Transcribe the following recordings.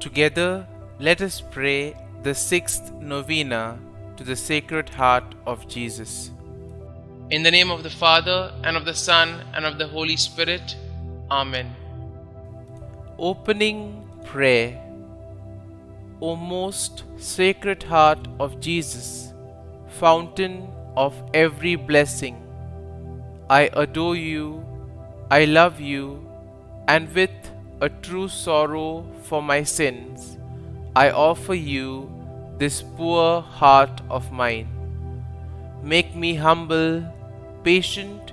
Together, let us pray the sixth novena to the Sacred Heart of Jesus. In the name of the Father, and of the Son, and of the Holy Spirit. Amen. Opening Prayer. O most Sacred Heart of Jesus, fountain of every blessing, I adore you, I love you, and with a true sorrow for my sins, I offer you this poor heart of mine. Make me humble, patient,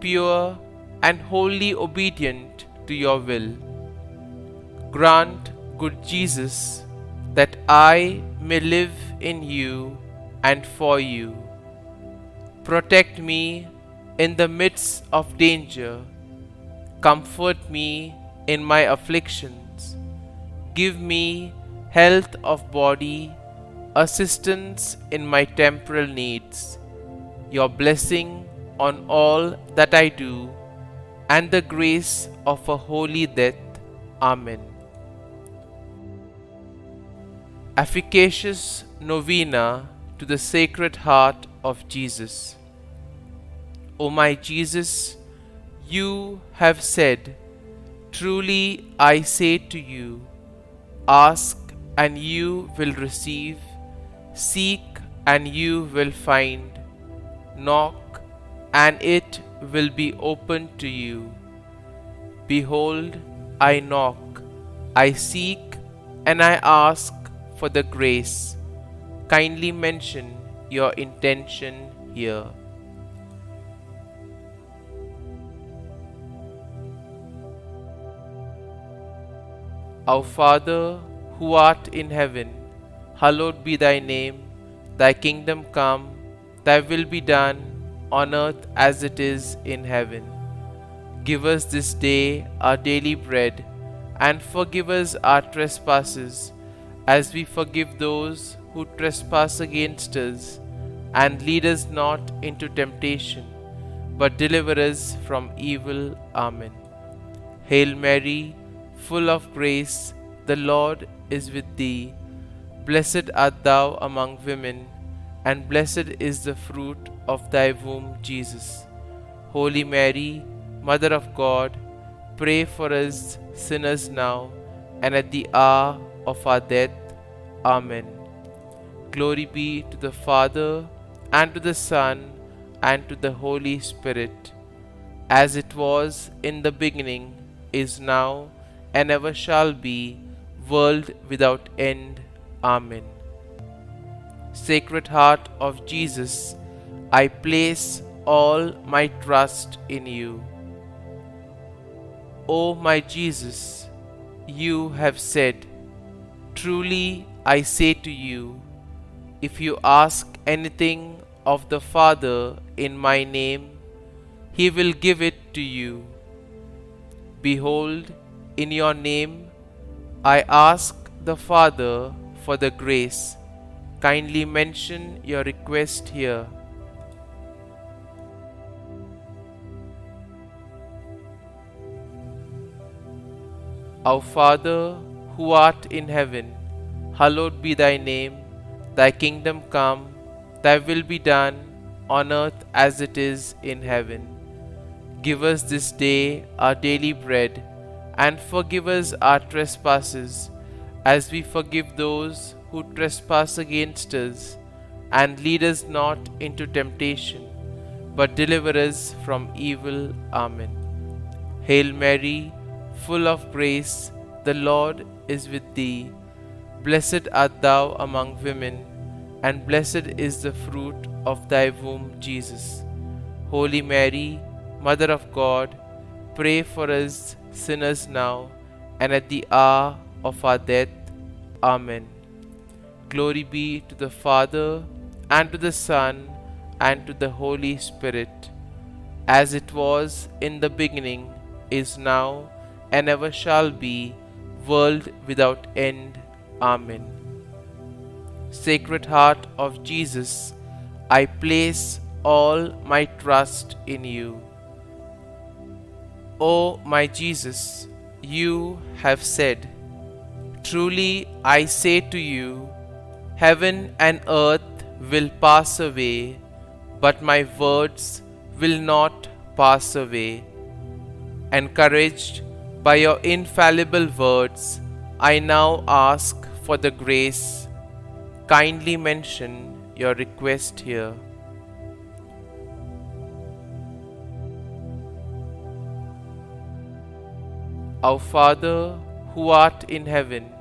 pure, and wholly obedient to your will. Grant, good Jesus, that I may live in you and for you. Protect me in the midst of danger. Comfort me in my afflictions. Give me health of body, assistance in my temporal needs, your blessing on all that I do, and the grace of a holy death. Amen. Efficacious Novena to the Sacred Heart of Jesus. O my Jesus, you have said, "Truly I say to you, ask and you will receive, seek and you will find, knock and it will be opened to you. Behold, I knock, I seek, and I ask for the grace." Kindly mention your intention here. Our Father, who art in heaven, hallowed be thy name. Thy kingdom come, thy will be done, on earth as it is in heaven. Give us this day our daily bread, and forgive us our trespasses, as we forgive those who trespass against us. And lead us not into temptation, but deliver us from evil. Amen. Hail Mary, full of grace, the Lord is with thee. Blessed art thou among women, and blessed is the fruit of thy womb, Jesus. Holy Mary, Mother of God, pray for us sinners now and at the hour of our death. Amen. Glory be to the Father, and to the Son, and to the Holy Spirit, as it was in the beginning, is now, and ever shall be, world without end. Amen. Sacred Heart of Jesus, I place all my trust in you. O my Jesus, you have said, "Truly I say to you, if you ask anything of the Father in my name, he will give it to you. Behold, in your name I ask the Father for the grace." Kindly mention your request here. Our Father, who art in heaven, hallowed be thy name. Thy kingdom come, thy will be done, on earth as it is in heaven. Give us this day our daily bread, and forgive us our trespasses, as we forgive those who trespass against us. And lead us not into temptation, but deliver us from evil. Amen. Hail Mary, full of grace, the Lord is with thee. Blessed art thou among women, and blessed is the fruit of thy womb, Jesus. Holy Mary, Mother of God, pray for us sinners now and at the hour of our death. Amen. Glory be to the Father, and to the Son, and to the Holy Spirit, as it was in the beginning, is now, and ever shall be, world without end. Amen. Sacred Heart of Jesus, I place all my trust in you. O my Jesus, you have said, Truly I say to you, heaven and earth will pass away, but my words will not pass away. Encouraged by your infallible words, I now ask for the grace. Kindly mention your request here. Our Father, who art in heaven,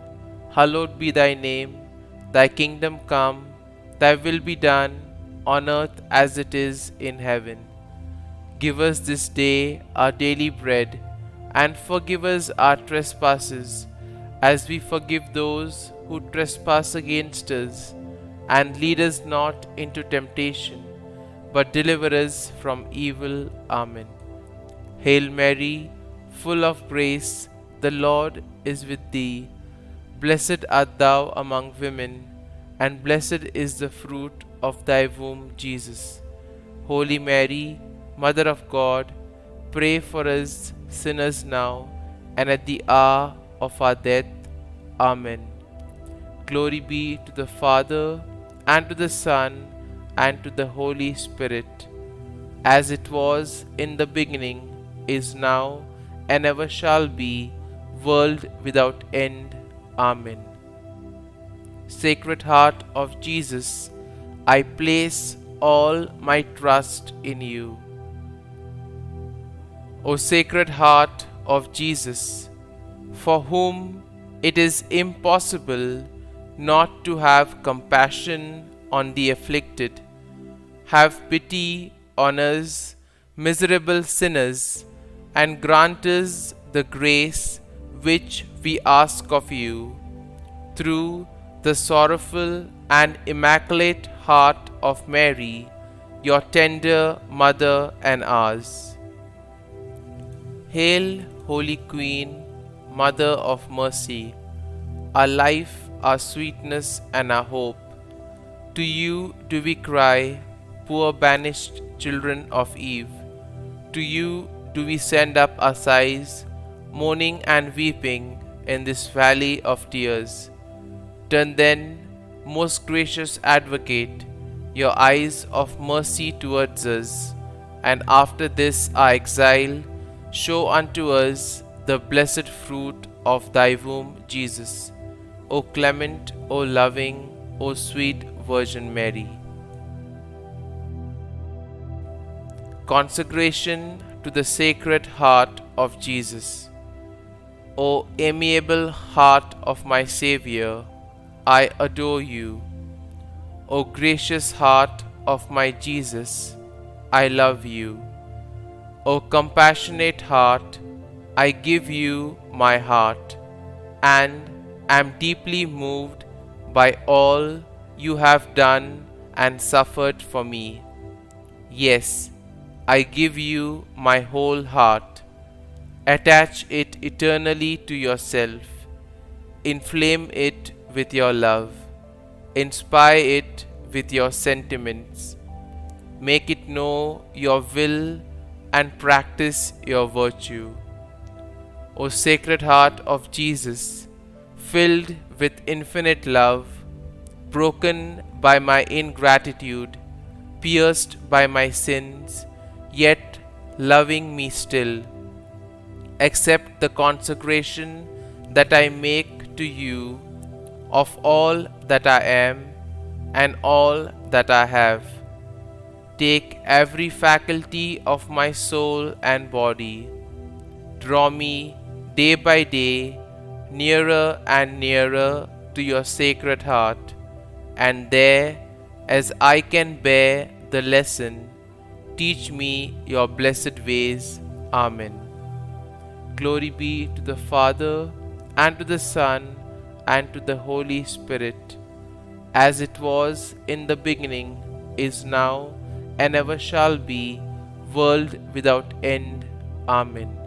hallowed be thy name. Thy kingdom come, thy will be done, on earth as it is in heaven. Give us this day our daily bread, and forgive us our trespasses, as we forgive those who trespass against us. And lead us not into temptation, but deliver us from evil. Amen. Hail Mary, full of grace, the Lord is with thee. Blessed art thou among women, and blessed is the fruit of thy womb, Jesus. Holy Mary, Mother of God, pray for us sinners now and at the hour of our death. Amen. Glory be to the Father, and to the Son, and to the Holy Spirit, as it was in the beginning, is now, and ever shall be, world without end. Amen. Sacred Heart of Jesus, I place all my trust in you. O Sacred Heart of Jesus, for whom it is impossible not to have compassion on the afflicted, have pity on us, miserable sinners, and grant us the grace which we ask of you, through the sorrowful and immaculate heart of Mary, your tender Mother and ours. Hail, Holy Queen, Mother of Mercy, our life, our sweetness, and our hope. To you do we cry, poor banished children of Eve. To you do we send up our sighs, mourning and weeping in this valley of tears. Turn then, most gracious Advocate, your eyes of mercy towards us, and after this our exile, show unto us the blessed fruit of thy womb, Jesus. O clement, O loving, O sweet Virgin Mary. Consecration to the Sacred Heart of Jesus. O amiable heart of my Xavier, I adore you. O gracious heart of my Jesus, I love you. O compassionate heart, I give you my heart, and am deeply moved by all you have done and suffered for me. Yes, I give you my whole heart. Attach it eternally to yourself. Inflame it with your love. Inspire it with your sentiments. Make it know your will and practice your virtue. O Sacred Heart of Jesus, filled with infinite love, broken by my ingratitude, pierced by my sins, yet loving me still, accept the consecration that I make to you of all that I am and all that I have. Take every faculty of my soul and body. Draw me day by day nearer and nearer to your Sacred Heart, and there, as I can bear the lesson, teach me your blessed ways. Amen. Glory be to the Father, and to the Son, and to the Holy Spirit, as it was in the beginning, is now, and ever shall be, world without end. Amen.